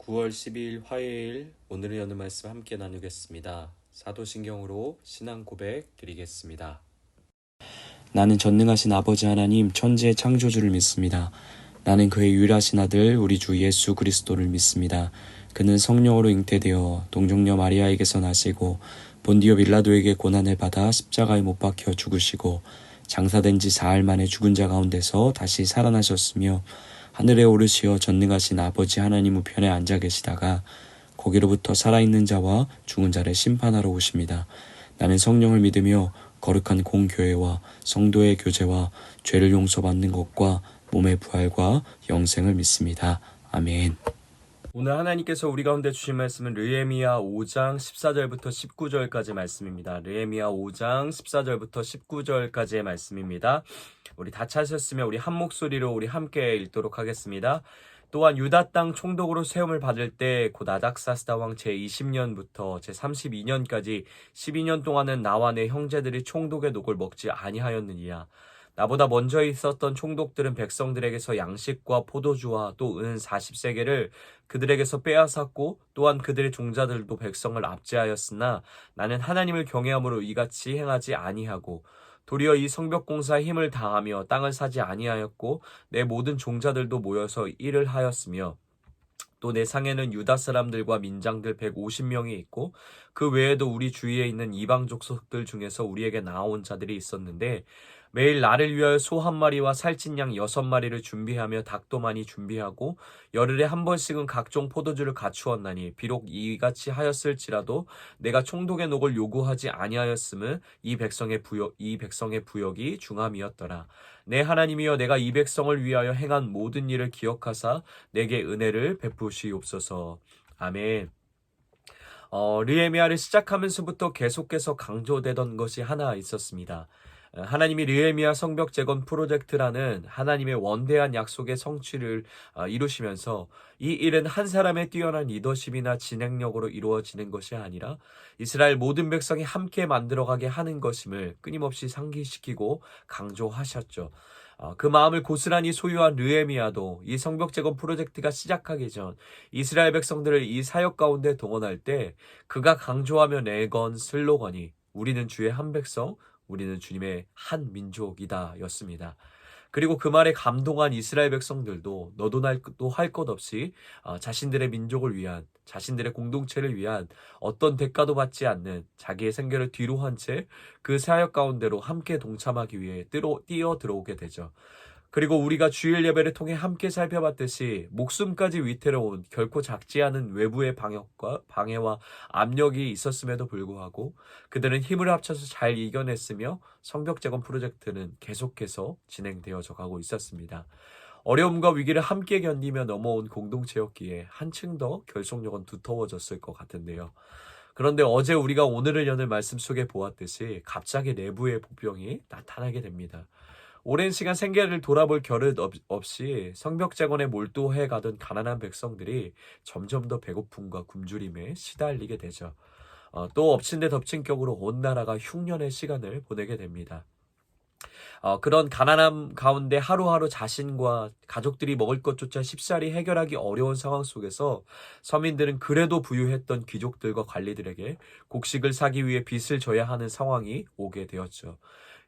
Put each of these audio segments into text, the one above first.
9월 12일 화요일 오늘의 여는 말씀 함께 나누겠습니다. 사도신경으로 신앙 고백 드리겠습니다. 나는 전능하신 아버지 하나님 천지의 창조주를 믿습니다. 나는 그의 유일하신 아들 우리 주 예수 그리스도를 믿습니다. 그는 성령으로 잉태되어 동정녀 마리아에게서 나시고 본디오 빌라도에게 고난을 받아 십자가에 못 박혀 죽으시고 장사된 지 사흘 만에 죽은 자 가운데서 다시 살아나셨으며 하늘에 오르시어 전능하신 아버지 하나님 우편에 앉아 계시다가 거기로부터 살아있는 자와 죽은 자를 심판하러 오십니다. 나는 성령을 믿으며 거룩한 공교회와 성도의 교제와 죄를 용서받는 것과 몸의 부활과 영생을 믿습니다. 아멘. 오늘 하나님께서 우리 가운데 주신 말씀은 르헤미야 5장 14절부터 19절까지 말씀입니다. 르헤미야 5장 14절부터 19절까지의 말씀입니다. 우리 다 찾으셨으면 우리 한 목소리로 우리 함께 읽도록 하겠습니다. 또한 유다 땅 총독으로 세움을 받을 때 곧 아닥사스다 왕 제20년부터 제32년까지 12년 동안은 나와 내 형제들이 총독의 녹을 먹지 아니하였느니라. 나보다 먼저 있었던 총독들은 백성들에게서 양식과 포도주와 또 은 40세겔을 그들에게서 빼앗았고 또한 그들의 종자들도 백성을 압제하였으나 나는 하나님을 경외함으로 이같이 행하지 아니하고 도리어 이 성벽공사에 힘을 다하며 땅을 사지 아니하였고 내 모든 종자들도 모여서 일을 하였으며 또 내 상에는 유다 사람들과 민장들 150명이 있고 그 외에도 우리 주위에 있는 이방 족속들 중에서 우리에게 나온 자들이 있었는데 매일 나를 위하여 소 한 마리와 살찐 양 6마리를 준비하며 닭도 많이 준비하고 열흘에 한 번씩은 각종 포도주를 갖추었나니 비록 이같이 하였을지라도 내가 총독의 녹을 요구하지 아니하였음은 이 백성의 부역이 중함이었더라. 내 하나님이여 내가 이 백성을 위하여 행한 모든 일을 기억하사 내게 은혜를 베푸시옵소서. 아멘. 르헤미야를 시작하면서부터 계속해서 강조되던 것이 하나 있었습니다. 하나님이 르헤미야 성벽 재건 프로젝트라는 하나님의 원대한 약속의 성취를 이루시면서 이 일은 한 사람의 뛰어난 리더십이나 진행력으로 이루어지는 것이 아니라 이스라엘 모든 백성이 함께 만들어가게 하는 것임을 끊임없이 상기시키고 강조하셨죠. 그 마음을 고스란히 소유한 르헤미야도 이 성벽 재건 프로젝트가 시작하기 전 이스라엘 백성들을 이 사역 가운데 동원할 때 그가 강조하며 내건 슬로건이 우리는 주의 한 백성, 우리는 주님의 한 민족이다 였습니다. 그리고 그 말에 감동한 이스라엘 백성들도 너도 나도 할 것 없이 자신들의 민족을 위한 자신들의 공동체를 위한 어떤 대가도 받지 않는 자기의 생계를 뒤로 한 채 그 사역 가운데로 함께 동참하기 위해 뛰어 들어오게 되죠. 그리고 우리가 주일 예배를 통해 함께 살펴봤듯이 목숨까지 위태로운 결코 작지 않은 외부의 방해와 압력이 있었음에도 불구하고 그들은 힘을 합쳐서 잘 이겨냈으며 성벽 재건 프로젝트는 계속해서 진행되어져 가고 있었습니다. 어려움과 위기를 함께 견디며 넘어온 공동체였기에 한층 더 결속력은 두터워졌을 것 같은데요. 그런데 어제 우리가 오늘을 여는 말씀 속에 보았듯이 갑자기 내부의 보병이 나타나게 됩니다. 오랜 시간 생계를 돌아볼 겨를 없이 성벽 재건에 몰두해 가던 가난한 백성들이 점점 더 배고픔과 굶주림에 시달리게 되죠. 또 엎친 데 덮친 격으로 온 나라가 흉년의 시간을 보내게 됩니다. 그런 가난함 가운데 하루하루 자신과 가족들이 먹을 것조차 쉽사리 해결하기 어려운 상황 속에서 서민들은 그래도 부유했던 귀족들과 관리들에게 곡식을 사기 위해 빚을 져야 하는 상황이 오게 되었죠.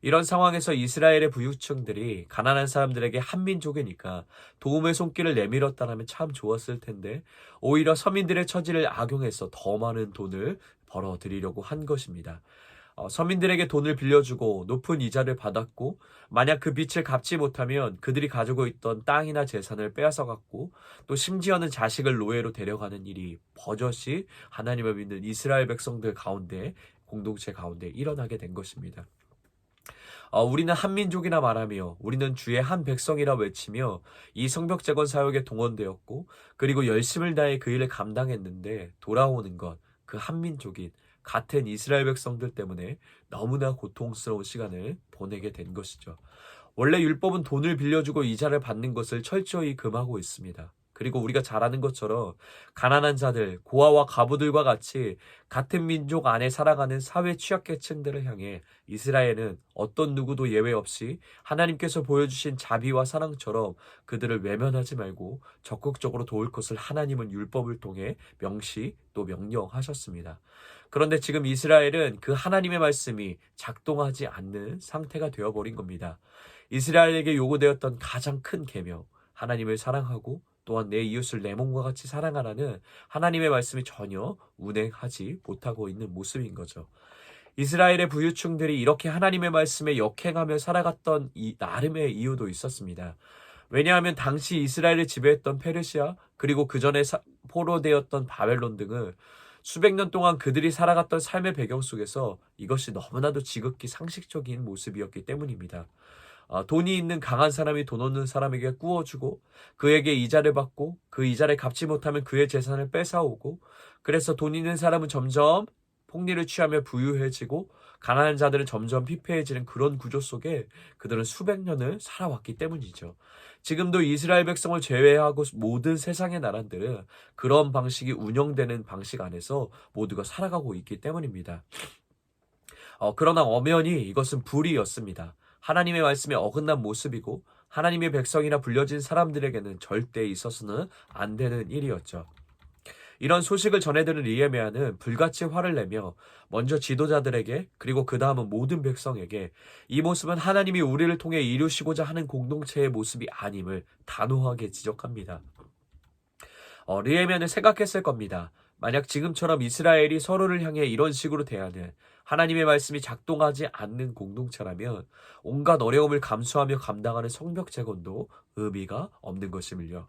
이런 상황에서 이스라엘의 부유층들이 가난한 사람들에게 한민족이니까 도움의 손길을 내밀었다면 참 좋았을 텐데 오히려 서민들의 처지를 악용해서 더 많은 돈을 벌어들이려고 한 것입니다. 서민들에게 돈을 빌려주고 높은 이자를 받았고 만약 그 빚을 갚지 못하면 그들이 가지고 있던 땅이나 재산을 빼앗아갔고 또 심지어는 자식을 노예로 데려가는 일이 버젓이 하나님을 믿는 이스라엘 백성들 가운데 공동체 가운데 일어나게 된 것입니다. 우리는 한민족이라 말하며 우리는 주의 한 백성이라 외치며 이 성벽 재건 사역에 동원되었고 그리고 열심을 다해 그 일을 감당했는데 돌아오는 것 그 한민족인 같은 이스라엘 백성들 때문에 너무나 고통스러운 시간을 보내게 된 것이죠. 원래 율법은 돈을 빌려주고 이자를 받는 것을 철저히 금하고 있습니다. 그리고 우리가 잘 아는 것처럼 가난한 자들, 고아와 과부들과 같이 같은 민족 안에 살아가는 사회 취약계층들을 향해 이스라엘은 어떤 누구도 예외 없이 하나님께서 보여주신 자비와 사랑처럼 그들을 외면하지 말고 적극적으로 도울 것을 하나님은 율법을 통해 명시 또 명령하셨습니다. 그런데 지금 이스라엘은 그 하나님의 말씀이 작동하지 않는 상태가 되어버린 겁니다. 이스라엘에게 요구되었던 가장 큰 계명, 하나님을 사랑하고 또한 내 이웃을 내 몸과 같이 사랑하라는 하나님의 말씀이 전혀 운행하지 못하고 있는 모습인 거죠. 이스라엘의 부유층들이 이렇게 하나님의 말씀에 역행하며 살아갔던 이 나름의 이유도 있었습니다. 왜냐하면 당시 이스라엘을 지배했던 페르시아 그리고 그 전에 포로되었던 바벨론 등은 수백 년 동안 그들이 살아갔던 삶의 배경 속에서 이것이 너무나도 지극히 상식적인 모습이었기 때문입니다. 돈이 있는 강한 사람이 돈 없는 사람에게 꾸어주고 그에게 이자를 받고 그 이자를 갚지 못하면 그의 재산을 뺏어오고 그래서 돈 있는 사람은 점점 폭리를 취하며 부유해지고 가난한 자들은 점점 피폐해지는 그런 구조 속에 그들은 수백 년을 살아왔기 때문이죠. 지금도 이스라엘 백성을 제외하고 모든 세상의 나라들은 그런 방식이 운영되는 방식 안에서 모두가 살아가고 있기 때문입니다. 그러나 엄연히 이것은 불의였습니다. 하나님의 말씀에 어긋난 모습이고 하나님의 백성이라 불려진 사람들에게는 절대 있어서는 안 되는 일이었죠. 이런 소식을 전해들은 느헤미야는 불같이 화를 내며 먼저 지도자들에게 그리고 그 다음은 모든 백성에게 이 모습은 하나님이 우리를 통해 이루시고자 하는 공동체의 모습이 아님을 단호하게 지적합니다. 느헤미야는 생각했을 겁니다. 만약 지금처럼 이스라엘이 서로를 향해 이런 식으로 대하는 하나님의 말씀이 작동하지 않는 공동체라면 온갖 어려움을 감수하며 감당하는 성벽 재건도 의미가 없는 것임을요.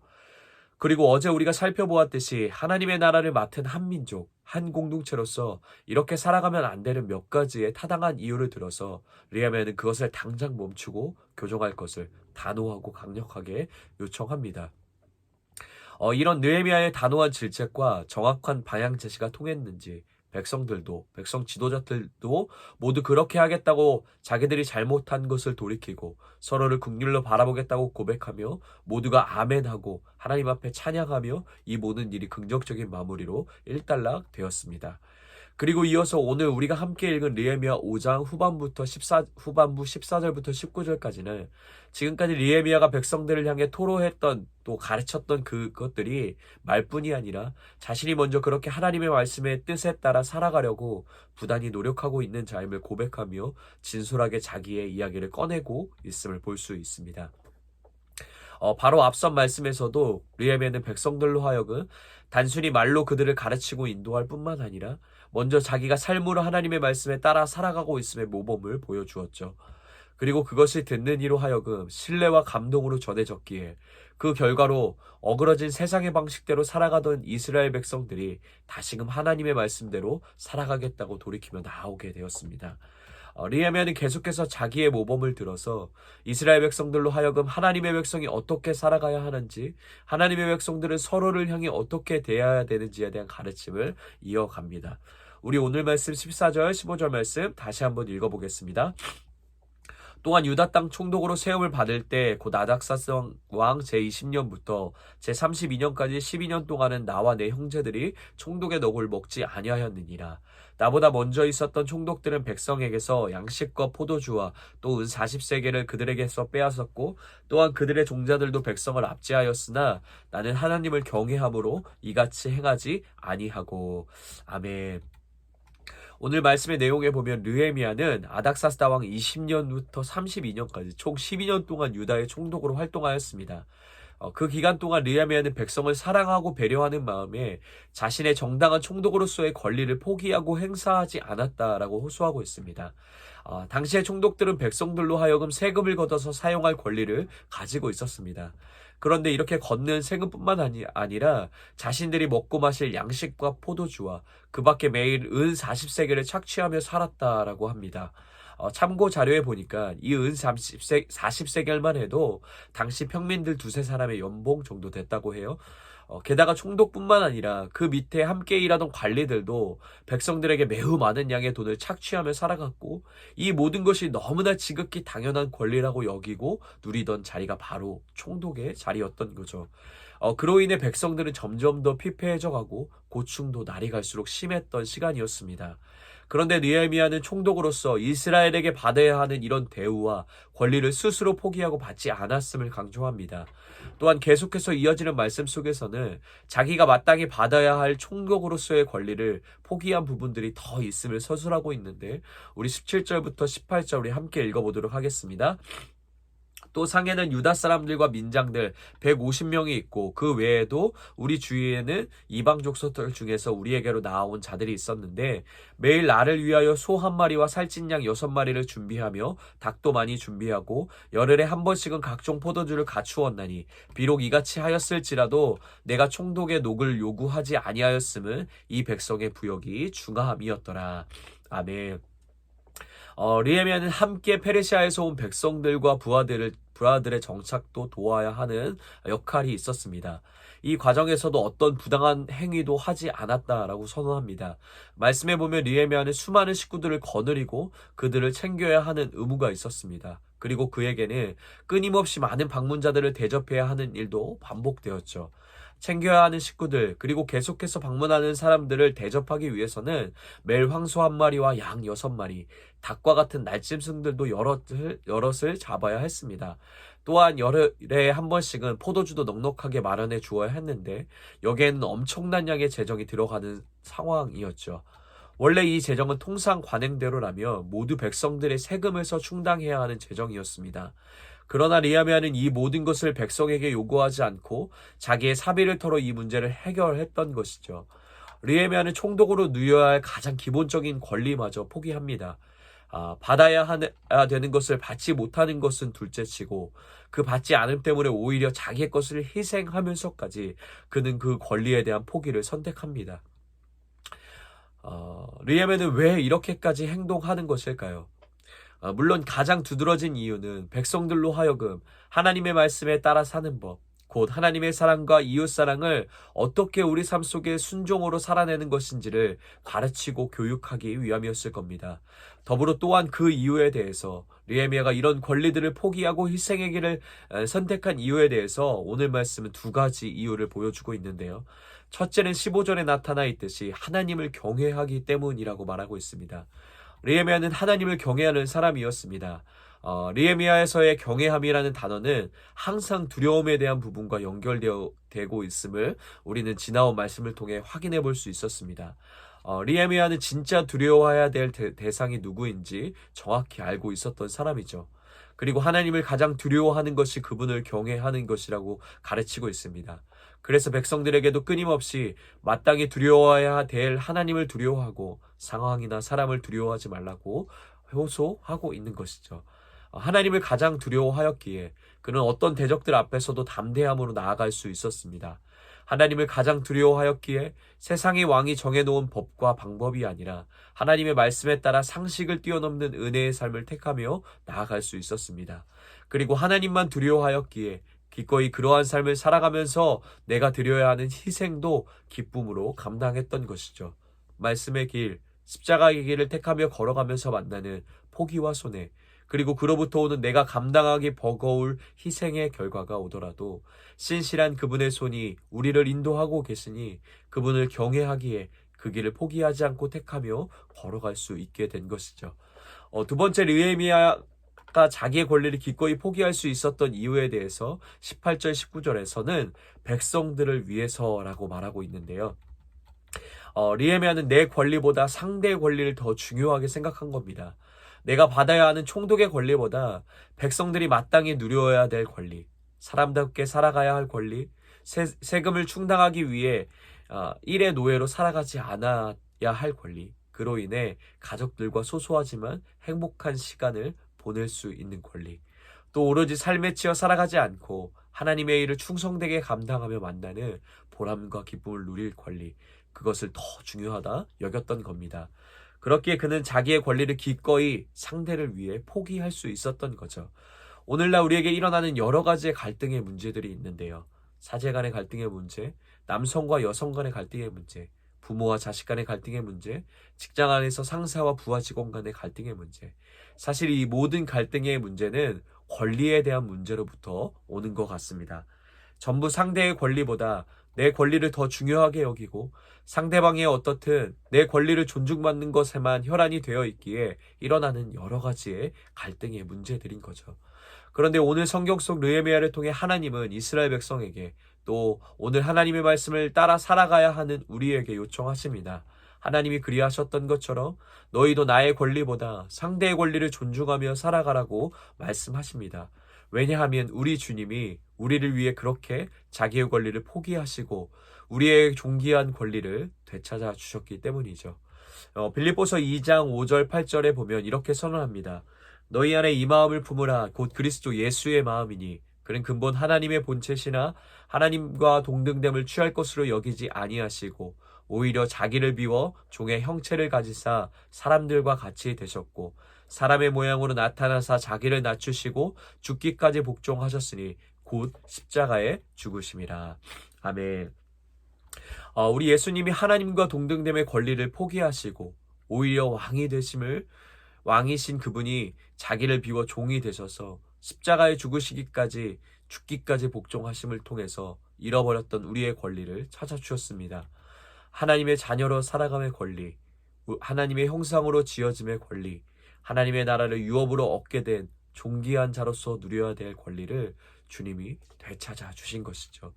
그리고 어제 우리가 살펴보았듯이 하나님의 나라를 맡은 한 민족, 한 공동체로서 이렇게 살아가면 안 되는 몇 가지의 타당한 이유를 들어서 느헤미야는 그것을 당장 멈추고 교정할 것을 단호하고 강력하게 요청합니다. 이런 느헤미야의 단호한 질책과 정확한 방향 제시가 통했는지 백성 지도자들도 모두 그렇게 하겠다고 자기들이 잘못한 것을 돌이키고 서로를 긍휼로 바라보겠다고 고백하며 모두가 아멘하고 하나님 앞에 찬양하며 이 모든 일이 긍정적인 마무리로 일단락 되었습니다. 그리고 이어서 오늘 우리가 함께 읽은 느헤미야 5장 후반부 14절부터 19절까지는 지금까지 느헤미야가 백성들을 향해 토로했던 또 가르쳤던 그것들이 말뿐이 아니라 자신이 먼저 그렇게 하나님의 말씀의 뜻에 따라 살아가려고 부단히 노력하고 있는 자임을 고백하며 진솔하게 자기의 이야기를 꺼내고 있음을 볼 수 있습니다. 바로 앞선 말씀에서도 느헤미야는 백성들로 하여금 단순히 말로 그들을 가르치고 인도할 뿐만 아니라 먼저 자기가 삶으로 하나님의 말씀에 따라 살아가고 있음의 모범을 보여주었죠. 그리고 그것이 듣는 이로 하여금 신뢰와 감동으로 전해졌기에 그 결과로 어그러진 세상의 방식대로 살아가던 이스라엘 백성들이 다시금 하나님의 말씀대로 살아가겠다고 돌이키며 나오게 되었습니다. 느헤미야는 계속해서 자기의 모범을 들어서 이스라엘 백성들로 하여금 하나님의 백성이 어떻게 살아가야 하는지, 하나님의 백성들은 서로를 향해 어떻게 대해야 되는지에 대한 가르침을 이어갑니다. 우리 오늘 말씀 14절, 15절 말씀 다시 한번 읽어보겠습니다. 또한 유다 땅 총독으로 세움을 받을 때 곧 아닥사스 왕 제20년부터 제32년까지 12년 동안은 나와 내 형제들이 총독의 넋을 먹지 아니하였느니라. 나보다 먼저 있었던 총독들은 백성에게서 양식과 포도주와 또 은 40세겔을 그들에게서 빼앗았고 또한 그들의 종자들도 백성을 압제하였으나 나는 하나님을 경외함으로 이같이 행하지 아니하고. 아멘. 오늘 말씀의 내용에 보면 느헤미야는 아닥사스다 왕 20년부터 32년까지 총 12년 동안 유다의 총독으로 활동하였습니다. 그 기간 동안 느헤미야는 백성을 사랑하고 배려하는 마음에 자신의 정당한 총독으로서의 권리를 포기하고 행사하지 않았다라고 호소하고 있습니다. 당시의 총독들은 백성들로 하여금 세금을 걷어서 사용할 권리를 가지고 있었습니다. 그런데 이렇게 걷는 세금뿐만 아니라 자신들이 먹고 마실 양식과 포도주와 그 밖에 매일 은 40세겔을 착취하며 살았다라고 합니다. 참고 자료에 보니까 이 은 40세겔만 해도 당시 평민들 두세 사람의 연봉 정도 됐다고 해요. 게다가 총독뿐만 아니라 그 밑에 함께 일하던 관리들도 백성들에게 매우 많은 양의 돈을 착취하며 살아갔고, 이 모든 것이 너무나 지극히 당연한 권리라고 여기고 누리던 자리가 바로 총독의 자리였던 거죠. 그로 인해 백성들은 점점 더 피폐해져 가고 고충도 날이 갈수록 심했던 시간이었습니다. 그런데 느헤미야는 총독으로서 이스라엘에게 받아야 하는 이런 대우와 권리를 스스로 포기하고 받지 않았음을 강조합니다. 또한 계속해서 이어지는 말씀 속에서는 자기가 마땅히 받아야 할 총독으로서의 권리를 포기한 부분들이 더 있음을 서술하고 있는데, 우리 17절부터 18절 우리 함께 읽어보도록 하겠습니다. 또 상에는 유다 사람들과 민장들 150명이 있고, 그 외에도 우리 주위에는 이방 족속들 중에서 우리에게로 나아온 자들이 있었는데, 매일 나를 위하여 소 한 마리와 살찐 양 6마리를 준비하며 닭도 많이 준비하고 열흘에 한 번씩은 각종 포도주를 갖추었나니, 비록 이같이 하였을지라도 내가 총독의 녹을 요구하지 아니하였음은 이 백성의 부역이 중함이었더라. 아멘. 느헤미야는 함께 페르시아에서 온 백성들과 부하들의 정착도 도와야 하는 역할이 있었습니다. 이 과정에서도 어떤 부당한 행위도 하지 않았다라고 선언합니다. 말씀해 보면 느헤미야는 수많은 식구들을 거느리고 그들을 챙겨야 하는 의무가 있었습니다. 그리고 그에게는 끊임없이 많은 방문자들을 대접해야 하는 일도 반복되었죠. 챙겨야 하는 식구들, 그리고 계속해서 방문하는 사람들을 대접하기 위해서는 매일 황소 한 마리와 양 6마리, 닭과 같은 날짐승들도 여럿을 잡아야 했습니다. 또한 열흘에 한 번씩은 포도주도 넉넉하게 마련해 주어야 했는데, 여기에는 엄청난 양의 재정이 들어가는 상황이었죠. 원래 이 재정은 통상 관행대로라며 모두 백성들의 세금에서 충당해야 하는 재정이었습니다. 그러나 느헤미야는 이 모든 것을 백성에게 요구하지 않고 자기의 사비를 털어 이 문제를 해결했던 것이죠. 느헤미야는 총독으로 누려야 할 가장 기본적인 권리마저 포기합니다. 받아야 되는 것을 받지 못하는 것은 둘째치고, 그 받지 않음 때문에 오히려 자기의 것을 희생하면서까지 그는 그 권리에 대한 포기를 선택합니다. 느헤미야는 왜 이렇게까지 행동하는 것일까요? 물론 가장 두드러진 이유는 백성들로 하여금 하나님의 말씀에 따라 사는 법, 곧 하나님의 사랑과 이웃 사랑을 어떻게 우리 삶 속에 순종으로 살아내는 것인지를 가르치고 교육하기 위함이었을 겁니다. 더불어 또한 그 이유에 대해서, 느헤미야가 이런 권리들을 포기하고 희생의 길을 선택한 이유에 대해서 오늘 말씀은 두 가지 이유를 보여주고 있는데요. 첫째는 15절에 나타나 있듯이 하나님을 경외하기 때문이라고 말하고 있습니다. 느헤미야는 하나님을 경외하는 사람이었습니다. 느헤미야에서의 경외함이라는 단어는 항상 두려움에 대한 부분과 연결되고 있음을 우리는 지나온 말씀을 통해 확인해 볼 수 있었습니다. 느헤미야는 진짜 두려워해야 될 대상이 누구인지 정확히 알고 있었던 사람이죠. 그리고 하나님을 가장 두려워하는 것이 그분을 경외하는 것이라고 가르치고 있습니다. 그래서 백성들에게도 끊임없이 마땅히 두려워해야 될 하나님을 두려워하고 상황이나 사람을 두려워하지 말라고 호소하고 있는 것이죠. 하나님을 가장 두려워하였기에 그는 어떤 대적들 앞에서도 담대함으로 나아갈 수 있었습니다. 하나님을 가장 두려워하였기에 세상의 왕이 정해놓은 법과 방법이 아니라 하나님의 말씀에 따라 상식을 뛰어넘는 은혜의 삶을 택하며 나아갈 수 있었습니다. 그리고 하나님만 두려워하였기에 기꺼이 그러한 삶을 살아가면서 내가 드려야 하는 희생도 기쁨으로 감당했던 것이죠. 말씀의 길, 십자가의 길을 택하며 걸어가면서 만나는 포기와 손해, 그리고 그로부터 오는 내가 감당하기 버거울 희생의 결과가 오더라도 신실한 그분의 손이 우리를 인도하고 계시니 그분을 경외하기에 그 길을 포기하지 않고 택하며 걸어갈 수 있게 된 것이죠. 두 번째, 느헤미야가 자기의 권리를 기꺼이 포기할 수 있었던 이유에 대해서 18절 19절에서는 백성들을 위해서라고 말하고 있는데요. 느헤미야는 내 권리보다 상대의 권리를 더 중요하게 생각한 겁니다. 내가 받아야 하는 총독의 권리보다 백성들이 마땅히 누려야 될 권리, 사람답게 살아가야 할 권리, 세금을 충당하기 위해 일의 노예로 살아가지 않아야 할 권리, 그로 인해 가족들과 소소하지만 행복한 시간을 보낼 수 있는 권리, 또 오로지 삶에 치여 살아가지 않고 하나님의 일을 충성되게 감당하며 만나는 보람과 기쁨을 누릴 권리, 그것을 더 중요하다 여겼던 겁니다. 그렇기에 그는 자기의 권리를 기꺼이 상대를 위해 포기할 수 있었던 거죠. 오늘날 우리에게 일어나는 여러 가지의 갈등의 문제들이 있는데요. 사제 간의 갈등의 문제, 남성과 여성 간의 갈등의 문제, 부모와 자식 간의 갈등의 문제, 직장 안에서 상사와 부하 직원 간의 갈등의 문제. 사실 이 모든 갈등의 문제는 권리에 대한 문제로부터 오는 것 같습니다. 전부 상대의 권리보다 내 권리를 더 중요하게 여기고 상대방이 어떻든 내 권리를 존중받는 것에만 혈안이 되어 있기에 일어나는 여러 가지의 갈등의 문제들인 거죠. 그런데 오늘 성경 속 느헤미야를 통해 하나님은 이스라엘 백성에게 또 오늘 하나님의 말씀을 따라 살아가야 하는 우리에게 요청하십니다. 하나님이 그리하셨던 것처럼 너희도 나의 권리보다 상대의 권리를 존중하며 살아가라고 말씀하십니다. 왜냐하면 우리 주님이 우리를 위해 그렇게 자기의 권리를 포기하시고 우리의 존귀한 권리를 되찾아 주셨기 때문이죠. 빌립보서 2장 5절 8절에 보면 이렇게 선언합니다. 너희 안에 이 마음을 품으라 곧 그리스도 예수의 마음이니 그는 근본 하나님의 본체시나 하나님과 동등됨을 취할 것으로 여기지 아니하시고 오히려 자기를 비워 종의 형체를 가지사 사람들과 같이 되셨고 사람의 모양으로 나타나사 자기를 낮추시고 죽기까지 복종하셨으니 곧 십자가에 죽으심이라. 아멘. 우리 예수님이 하나님과 동등됨의 권리를 포기하시고 오히려 왕이신 그분이 자기를 비워 종이 되셔서 십자가에 죽기까지 복종하심을 통해서 잃어버렸던 우리의 권리를 찾아주셨습니다. 하나님의 자녀로 살아감의 권리, 하나님의 형상으로 지어짐의 권리, 하나님의 나라를 유업으로 얻게 된 존귀한 자로서 누려야 될 권리를 주님이 되찾아 주신 것이죠.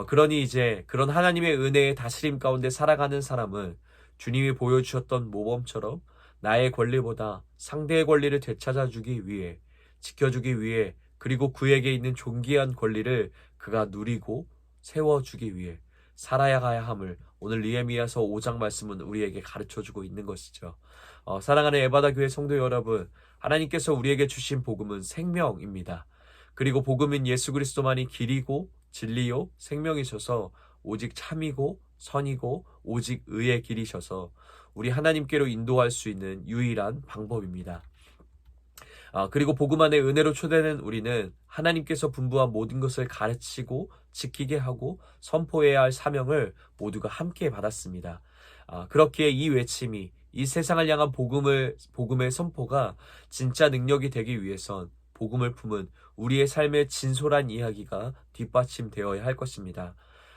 그러니 이제 그런 하나님의 은혜의 다스림 가운데 살아가는 사람은 주님이 보여주셨던 모범처럼 나의 권리보다 상대의 권리를 되찾아주기 위해, 지켜주기 위해, 그리고 그에게 있는 존귀한 권리를 그가 누리고 세워주기 위해 살아야 함을 오늘 느헤미야서 5장 말씀은 우리에게 가르쳐주고 있는 것이죠. 사랑하는 에바다 교회 성도 여러분, 하나님께서 우리에게 주신 복음은 생명입니다. 그리고 복음은 예수 그리스도만이 길이고 진리요 생명이셔서 오직 참이고 선이고 오직 의의 길이셔서 우리 하나님께로 인도할 수 있는 유일한 방법입니다. 그리고 복음 안에 은혜로 초대된 우리는 하나님께서 분부한 모든 것을 가르치고 지키게 하고 선포해야 할 사명을 모두가 함께 받았습니다. 그렇기에 이 외침이 이 세상을 향한 복음의 선포가 진짜 능력이 되기 위해선 복음을 품은 우리의 삶의 진솔한 이야기가 뒷받침되어야 할 것입니다.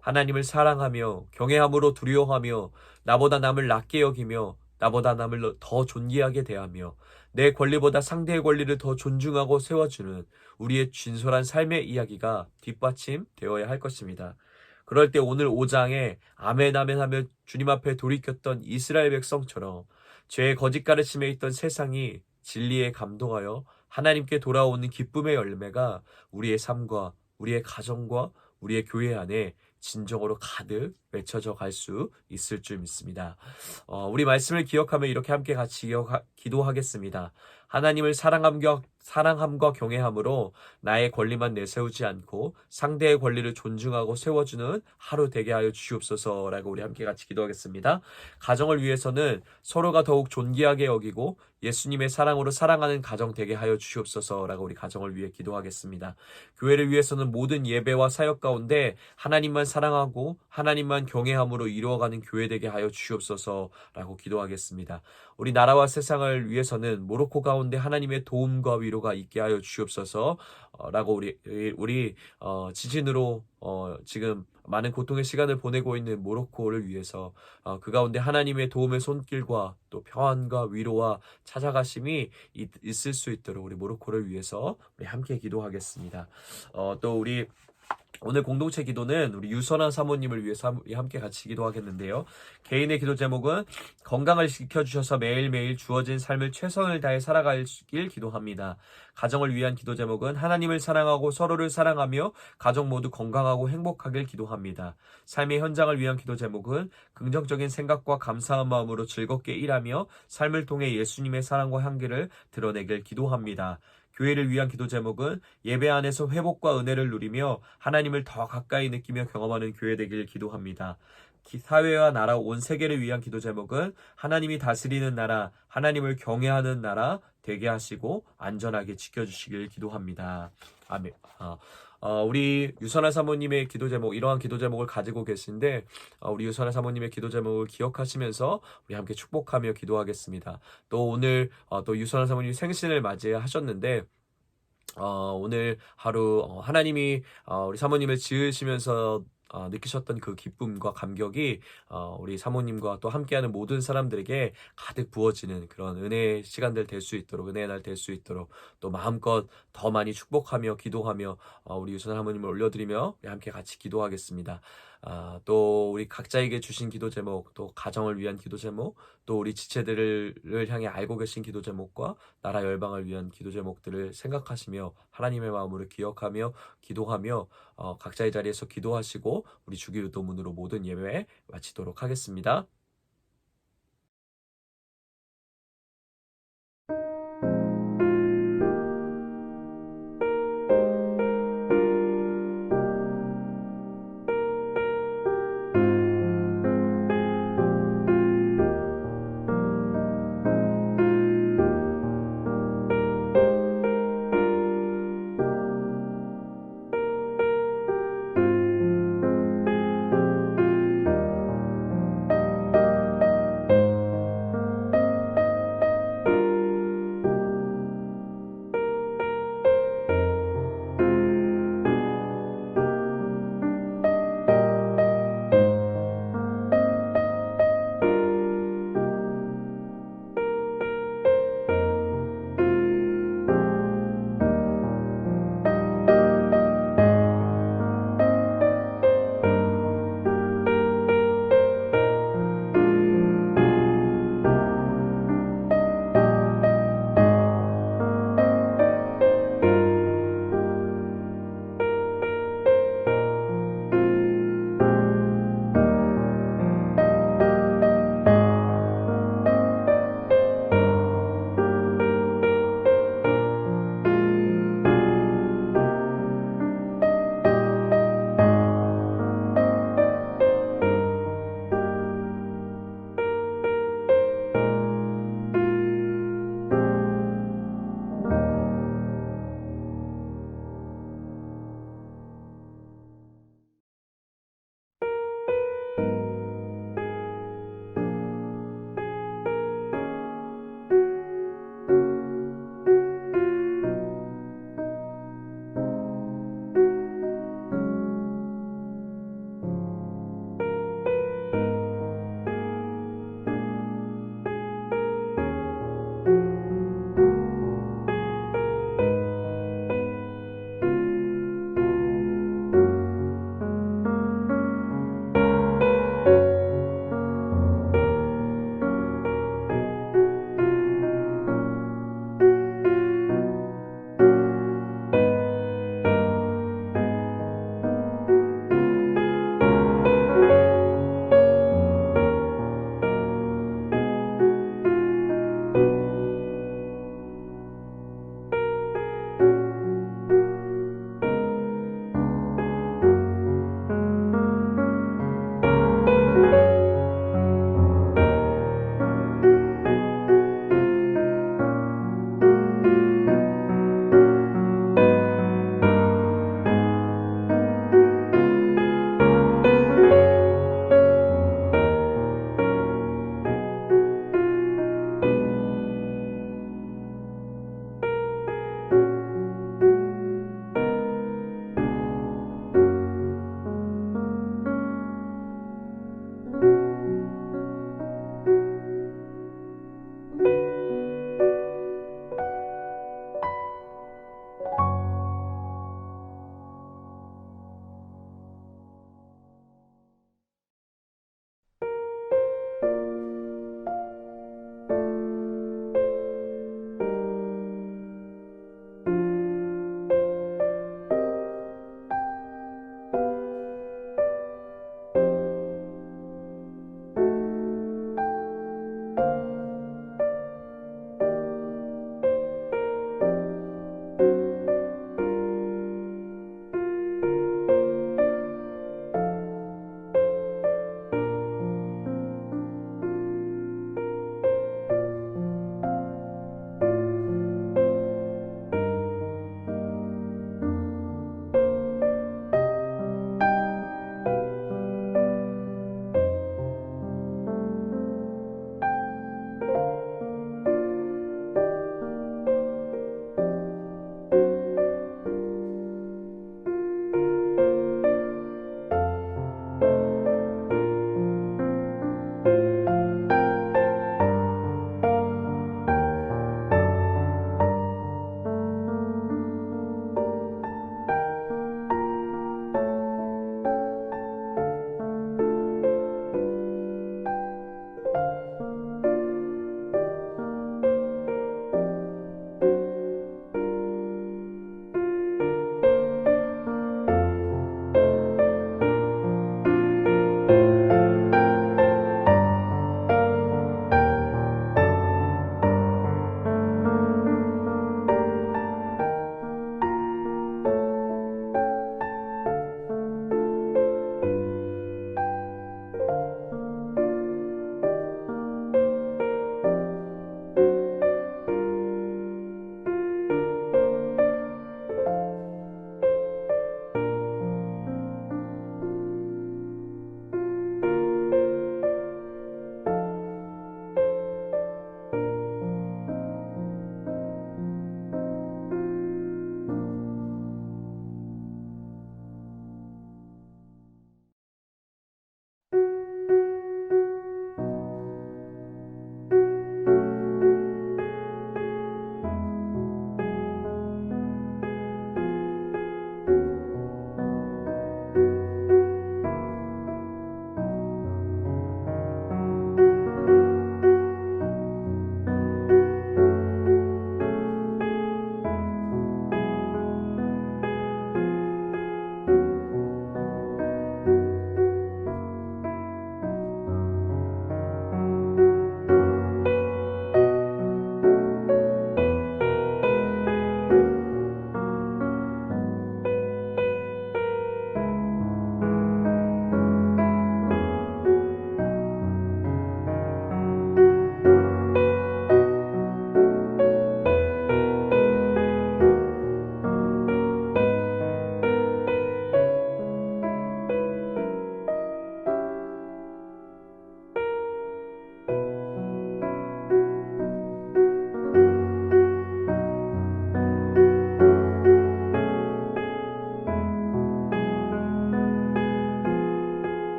하나님을 사랑하며 경외함으로 두려워하며 나보다 남을 낮게 여기며 나보다 남을 더 존귀하게 대하며 내 권리보다 상대의 권리를 더 존중하고 세워주는 우리의 진솔한 삶의 이야기가 뒷받침되어야 할 것입니다. 그럴 때 오늘 5장에 아멘 아멘 하며 주님 앞에 돌이켰던 이스라엘 백성처럼 죄의 거짓 가르침에 있던 세상이 진리에 감동하여 하나님께 돌아오는 기쁨의 열매가 우리의 삶과 우리의 가정과 우리의 교회 안에 진정으로 가득 맺혀져 갈 수 있을 줄 믿습니다. 우리 말씀을 기억하며 이렇게 함께 같이 기도하겠습니다. 하나님을 사랑함과 경외함으로 나의 권리만 내세우지 않고 상대의 권리를 존중하고 세워주는 하루 되게 하여 주시옵소서라고 우리 함께 같이 기도하겠습니다. 가정을 위해서는 서로가 더욱 존귀하게 여기고 예수님의 사랑으로 사랑하는 가정 되게 하여 주시옵소서라고 우리 가정을 위해 기도하겠습니다. 교회를 위해서는 모든 예배와 사역 가운데 하나님만 사랑하고 하나님만 경외함으로 이루어가는 교회 되게 하여 주시옵소서라고 기도하겠습니다. 우리 나라와 세상을 위해서는 모로코 가운데 하나님의 도움과 위로가 있게 하여 주시옵소서라고 우리 지진으로 지금 많은 고통의 시간을 보내고 있는 모로코를 위해서 그 가운데 하나님의 도움의 손길과 또 평안과 위로와 찾아가심이 있을 수 있도록 우리 모로코를 위해서 우리 함께 기도하겠습니다. 또 우리 오늘 공동체 기도는 우리 유선한 사모님을 위해서 함께 같이 기도하겠는데요. 개인의 기도 제목은 건강을 지켜주셔서 매일매일 주어진 삶을 최선을 다해 살아가길 기도합니다. 가정을 위한 기도 제목은 하나님을 사랑하고 서로를 사랑하며 가족 모두 건강하고 행복하길 기도합니다. 삶의 현장을 위한 기도 제목은 긍정적인 생각과 감사한 마음으로 즐겁게 일하며 삶을 통해 예수님의 사랑과 향기를 드러내길 기도합니다. 교회를 위한 기도 제목은 예배 안에서 회복과 은혜를 누리며 하나님을 더 가까이 느끼며 경험하는 교회 되길 기도합니다. 사회와 나라 온 세계를 위한 기도 제목은 하나님이 다스리는 나라, 하나님을 경외하는 나라 되게 하시고 안전하게 지켜주시길 기도합니다. 아멘. 우리 유선아 사모님의 기도 제목, 이러한 기도 제목을 가지고 계신데 우리 유선아 사모님의 기도 제목을 기억하시면서 우리 함께 축복하며 기도하겠습니다. 또 오늘 또 유선아 사모님 생신을 맞이하셨는데 오늘 하루 하나님이 우리 사모님을 지으시면서 느끼셨던 그 기쁨과 감격이 우리 사모님과 또 함께하는 모든 사람들에게 가득 부어지는 그런 은혜의 시간들 될 수 있도록, 은혜의 날 될 수 있도록 또 마음껏 더 많이 축복하며 기도하며 우리 유선 사모님을 올려드리며 우리 함께 같이 기도하겠습니다. 또 우리 각자에게 주신 기도 제목, 또 가정을 위한 기도 제목, 또 우리 지체들을 향해 알고 계신 기도 제목과 나라 열방을 위한 기도 제목들을 생각하시며 하나님의 마음으로 기억하며 기도하며 각자의 자리에서 기도하시고 우리 주기도문으로 모든 예배 마치도록 하겠습니다.